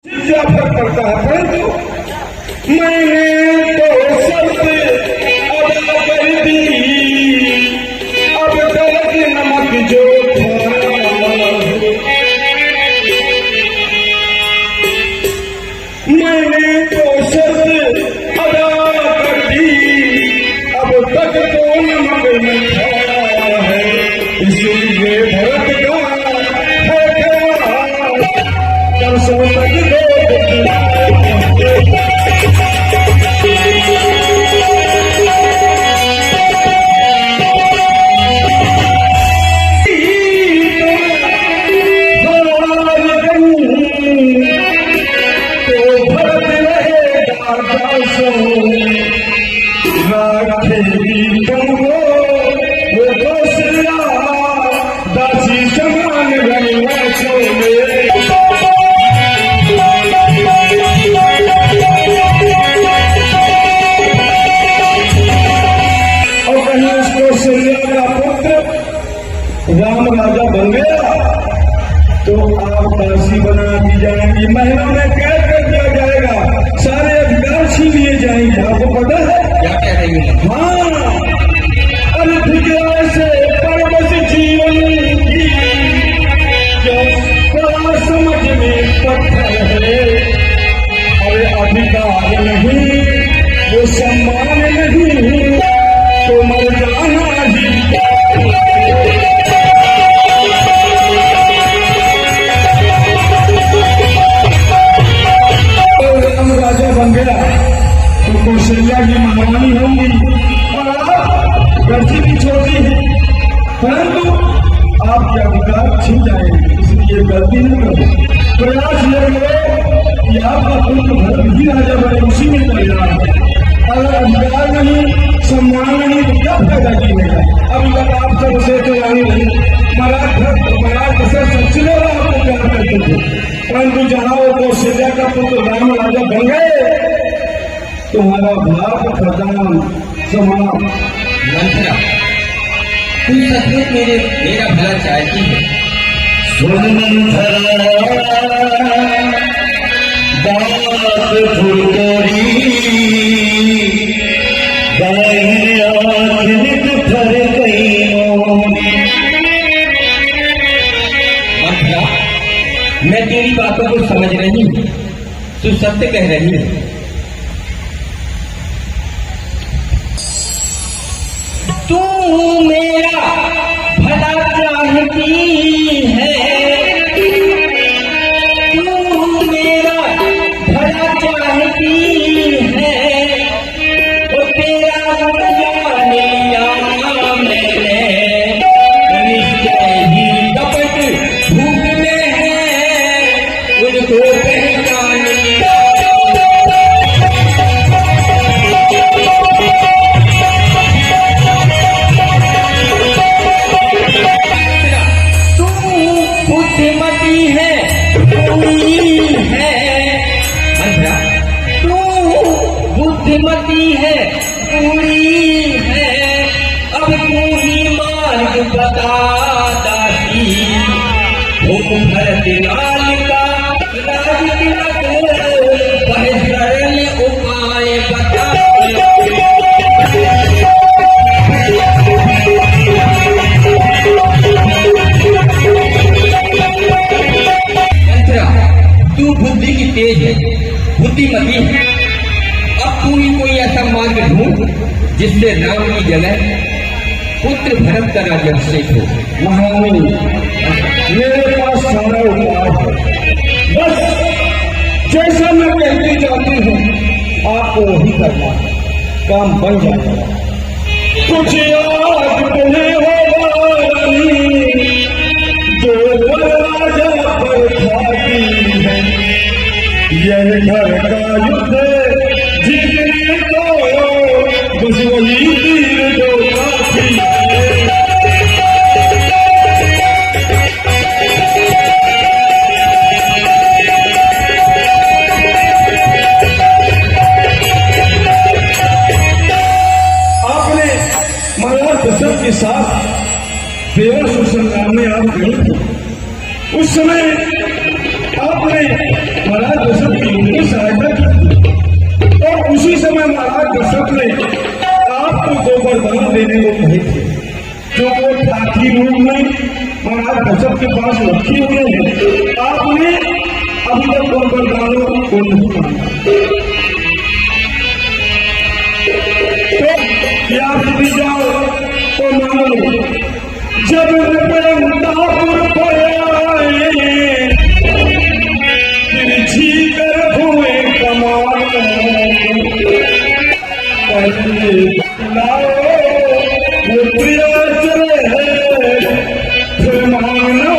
क्या फर्क पड़ता है, परंतु मैंने तो शर्त अदा कर दी, अब तक नमक जो था, मैंने तो शर्त अदा कर दी, अब तक तो नमक न खाया है, इसलिए भरत का है ख्याल, कब सो तक दो राम राजा बन गया तो आप दासी बना दी जाएंगी, महिला में कैद कर दिया जाएगा, सारे अधिकार छीन लिए जाएंगे। आपको पता है क्या कह रही है? हाँ, अनभिज्ञा से परवश जीवन की जो बड़ा समझ में पत्थर है, अरे अधिकार नहीं वो सम्मान नहीं तो मर जाना ही। राजा बन गया तो कौशल्या की महारानी होंगी और आप गर्जी भी छोटी है, परंतु आपके अधिकार छिन जाएंगे, इसलिए गलती न करो। प्रयास ये करो कि आपका पुत्र भरत ही राजा बने, उसी में कल्याण है। अगर अधिकार नहीं, सम्मान नहीं तो क्या फायदा जीने का। अब तक आप सबसे तो रानी नहीं, महाराज दशरथ सबसे आपको प्यार करते थे, परंतु जहां वो कौशल्या का पुत्र राम राजा बन गए तुम्हारा भाव प्रदान समान। मंत्रा, तुम सचमुच मेरा भला चाहती है। बात फुलकोरी मंत्रा, मैं तेरी बातों को समझ रही हूँ, तू सत्य कह रही है। तू मेरा भला चाहती है, तू मेरा भला चाहती है, वो तेरा जाने जाना मैंने निश्चय ही कपट भूख में है, उनको पहचाने। बुद्धिमती है, पूरी है मंत्रा, तू बुद्धिमती है, पूरी है, अब तू ही मार्ग बता दासी, वो भरत लाल का राज तिलक वह सरल उपाय बता। तू बुद्धि की तेज है, बुद्धिमती है, अब तू ही कोई ऐसा मार्ग ढूंढ जिससे राम की जगह पुत्र भरत का राज्याभिषेक हो। महारानी मेरे पास सारा उपाय है, बस जैसा मैं कहती जाती हूँ आपको वही करना, काम बन जाएगा। कुछ याद तुम्हें होगा जो राजा पर खाती है, यह घर का युद्ध जीतने को बस वही तीर जो काफी है। आपने महाराज दशरथ के साथ देवर संग्राम में आप गए, उस समय आपने महाराज दशरथ महाराज दशरथ ने आपको 2 वरदान देने को कहे थे, जो वो ठाठी रूप में महाराज दशरथ के पास रखे हुए हैं। आपने अभी तक उन वरदानों को नहीं माना, तो या भी जाओ तो मानो। जब नंदापुर पर आए तिरछी कर हुए कमाल, लाओ वो प्रिय चले फिर मानो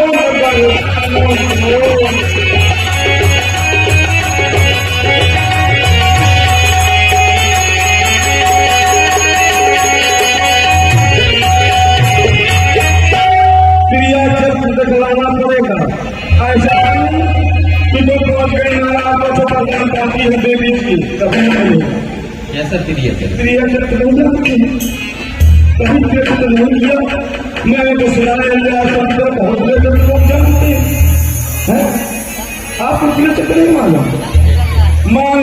दिखलाना पड़ेगा। ऐसा कि जो पहुंच गए नाराज को प्रदान पाती है देवी की, कभी नहीं जैसा प्रिय नहीं किया। मैं तो सुनाया शब्द बहुत लेकर लोग जानते हैं, आप उसने चक्कर नहीं माना, मान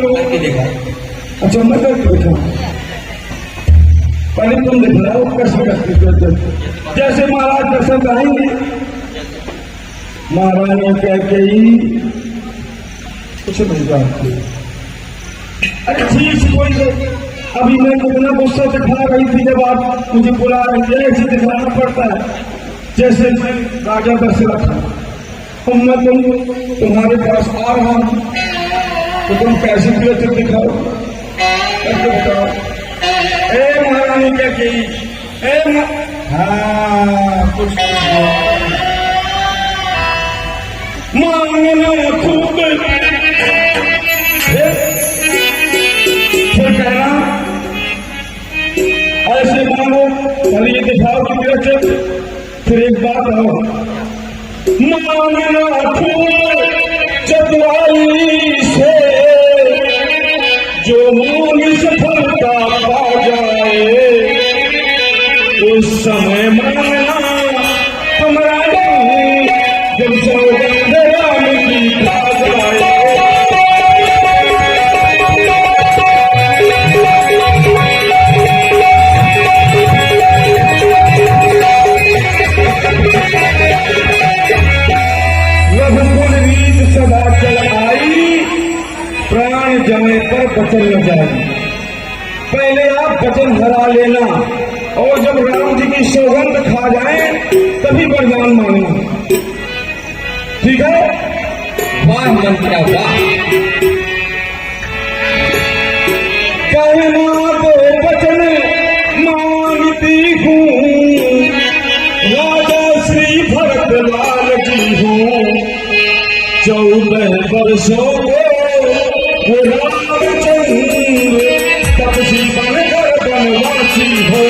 लो देखा। अच्छा मैं करके बैठा, पहले तुम दिखलाओ कैसे जैसे महाराज दशरथ आएंगे, महारानी कह के ही कुछ नहीं जानती। अरे ठीक कोई, अभी मैं कितना गुस्सा दिखा रही थी जब आप मुझे बुला रही थे, ऐसे दिखाना पड़ता है जैसे राजा दशरथ था। मैं तुम्हारे पास आ रहा हूं तो तुम कैसे प्रिय दिखाओ, कैसे बताओ। ए महारानी क्या कही, कुछ मांगना खूब फिर कहना ऐसे मांगो, पहले ये दिखाओ कि मेरा फिर एक बात आओ, मांगना खूब चतुराई से जो मांग सफलता पा जाए, उस समय मांगना तुम्हारा जब सौगंध राम की पास आए। रघुकुल रीत सदा चल आई, प्राण जाने पर बचन न जाए। पहले आप बचन हरा लेना, और जब राम जी की सौगंध खा जाए तभी वरदान मांगना, ठीक है। वाह मंत्रा वाह। कहना दो बचन मांगती हूँ, राजा श्री भरत लाल जी हूँ। 14 वर्षों को रामचंद्र तपसी बनकर वनवासी हो।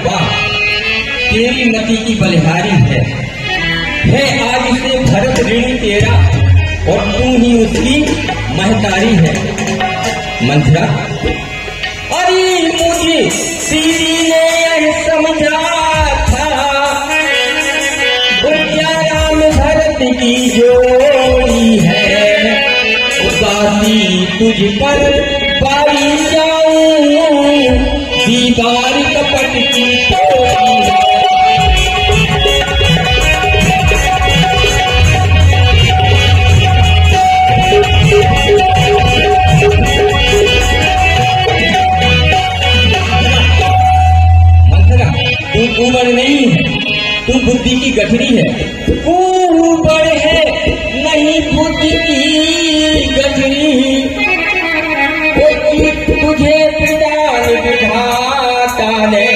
वाह, तेरी मति की बलिहारी है आज से भरत ऋणी तेरा, और तू ही उसकी महतारी है। मंथरा, अरे मुझे सीधी ने यह समझा था, क्या राम भरत की जोड़ी है, उदासी तुझ पर पाई जाऊं, दीवार कपट की तोड़ी है। मंथरा, तू कुंवर नहीं है, तू बुद्धि की गठरी है। कुंवर है नहीं बुद्धि की गठरी, तुझे पिता विधाता ने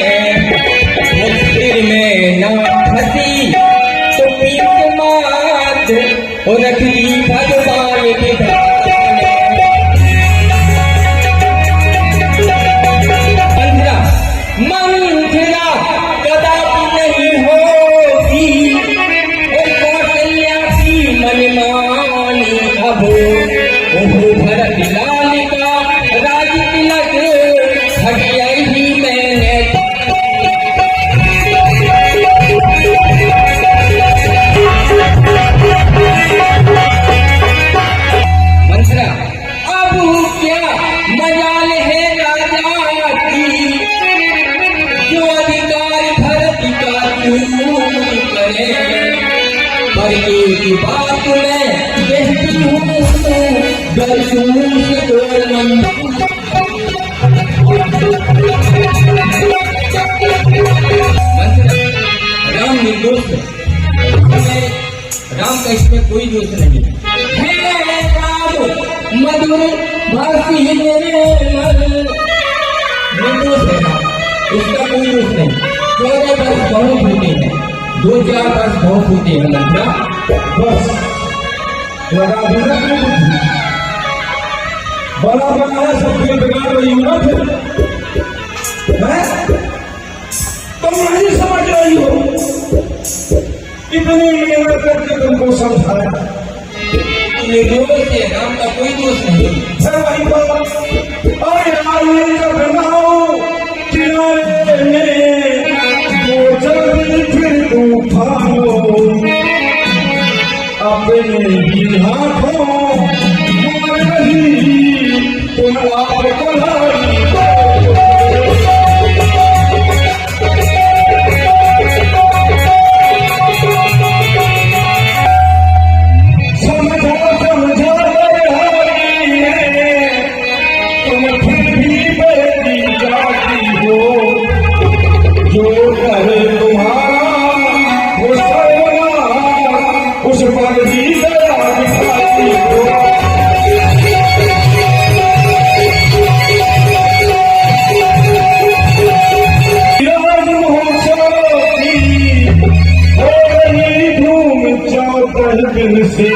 मजाल है राजा की, जो अधिकार धरती का चूर करे। पर एक बात मैं कहती हूँ, गरीबों से कोई राम निर्दोष है, राम का इसमें कोई दोष नहीं है। राम मधुर भाषी निर्दोष है राम, उसका कोई दोष नहीं। 14 वर्ष बहुत होते हैं, 2-4 वर्ष बहुत होते हैं लड़का, बस लगा देना अपनी बुद्धि। बड़ा बनाया सब कुछ बिगाड़ रही हूँ ना फिर मैं, तुम नहीं समझ रही हो। इतनी मेहनत करके तुमको समझाया, निर्दोष है, राम का कोई दोष नहीं। फिर वही बात, अरे राम का बनाओ किनारे में, वो जल्दी फिर तूफानो अपने ही हाथों मार रही तुम आपको से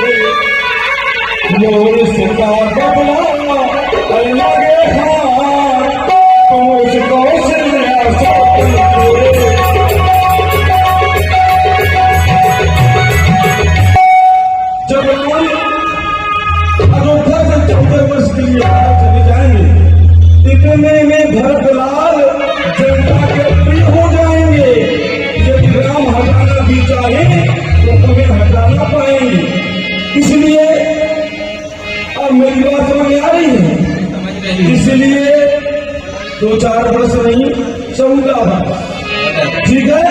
मोर से का बबला लगे हाथ तुम उसको जब अयोध्या से 14 वर्ष के लिए चले जाएंगे, इतने में भरतलाल जनता के प्रिय हो जाएंगे। यदि राम हटाना भी चाहे तो तुम्हें हटाना पाएंगे। इसलिए अब मेरी बात समझ आ रही है, इसलिए 2-4 वर्ष नहीं 14 वर्ष, ठीक है।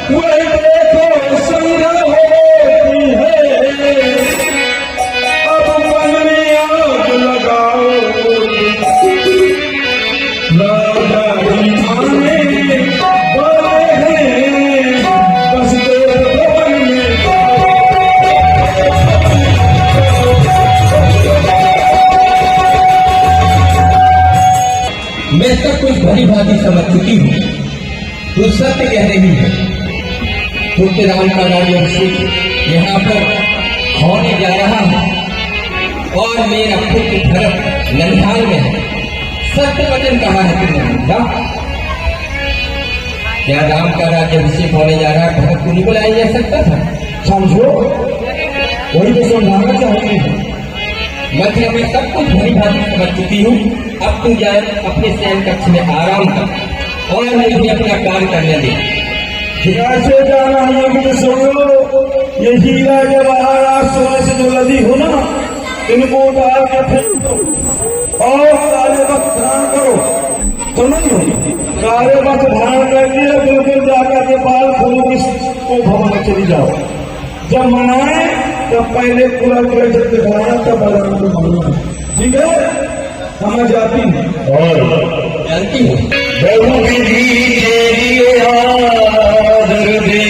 वही देखो संग्रह होती है, अब मन में आग लगाओ, राजाई आने वाले हैं, बस देखो मन में। मैं सब कुछ भली भांति समझ चुकी हूँ, तू सत्य कह रही है। पुत्र राम का राज्याभिषेक यहाँ पर होने जा रहा है और मेरा पुत्र भरत नंदहाल में है। सत्य वचन कहा है तुमने, क्या राम का राज्याभिषेक होने जा रहा है, भरत को नहीं बुलाया जा सकता था? समझो, वही तो समझाना चाहेंगे। मतलब मैं सब कुछ भली भांति समझ चुकी हूँ। अब तू जाए अपने शयन कक्ष में आराम कर और मुझे अपना कार्य करने दे। कैसे जाना है ये भी सुन लो। ये हीरा जवाहरात सोने से जो लदी हो ना, इनको उतार के फेंक दो और काले वक्त धारण करो। तो नहीं हो काले वक्त धारण करके बिल्कुल जाकर के बाल फूलों को भवन में चली जाओ। जब मनाए तब पहले पूरा जब दिखाया तब आराम को मनाना, ठीक है। समझ आती है और जानती हूँ बहु विधि तेरी आदर दी।